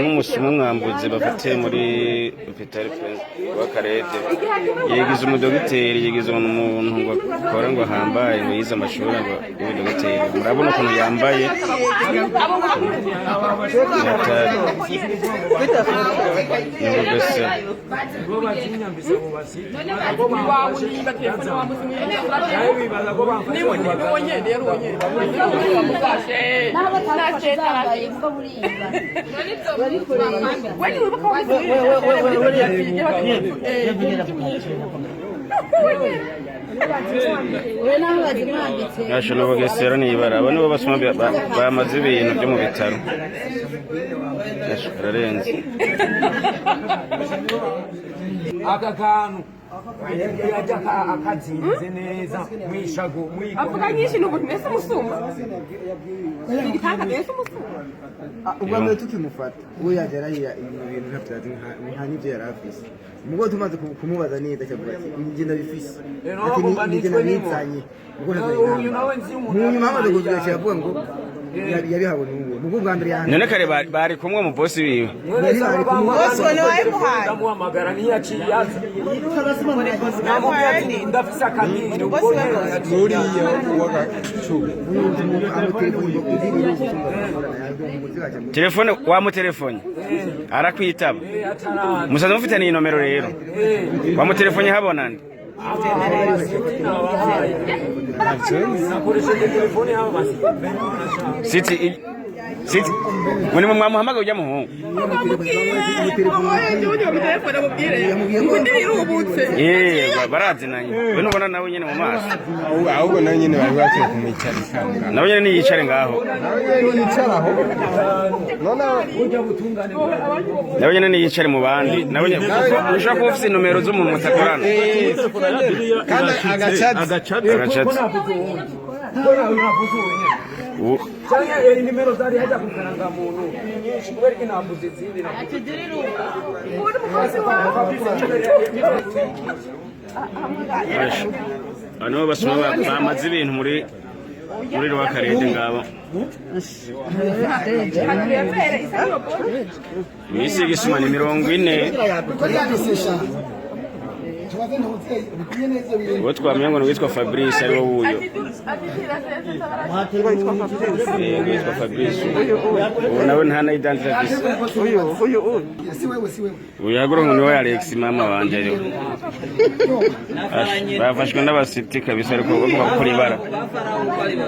Umusuma mwambuzi bafatiye muri hôpital w'Akarere yegize umudogiteri yegize umuntu ngo akora ngo hambaye ngo yize amashuri ngo y'ubudogiteri murabona ukuntu yambaye Nashobora kugesera nibara abo nibo basoma bamaze ibintu byo mu bitaro ararenze aka kantu yaje akazinze neza mwishago avuga nyinshi n'ubuntu nese musuma igitanga nese musuma ubwo mbere tukimufata uwo yagera ibintu ntabyazi nka n'ibyo yari afise mugo tumaze kumubaza neza cyavuga ati njye ndabifise ati njye nabitsanye ubwo nyuma amaze kugira cyavuga ngo yabihabona ubu mugo bwa mbere yanjye none kare bari kumwe mu boss wiwe boss wone wayimuhaye ndamuhamagara niyaciye yaza ndafise akamiro uriya telefone wamutelefone arakwitaba musaza mufite ni nomero rero wamutelefone habona nde Siti Muni mwamuhamagaye ujya muhungu barazinanye we nubona nawe nyene mu maso ahubwo nawe nyene bari bakiye kumwicarika nawe nyene niyicare ngaho nawe nyene niyicare mu bandi nawe nyene ushaka kuba ufise nomero z'umuntu mutakorana agachat nimero zari hajya kukaranga muntu nyinshi kubera ko nabuze izindi ano basoma bamaze ibintu muri rw'Akarere ngabo misi gisuma ni 40 uwo twamenye ngo witwa Fabrice ari wo wuyo witwa Fabrice uwo nawe nta na identity afise uyu yagura ngo ni we Alex mama wanje rero bafashwe n'abasiti kabisa ariko bakora ibara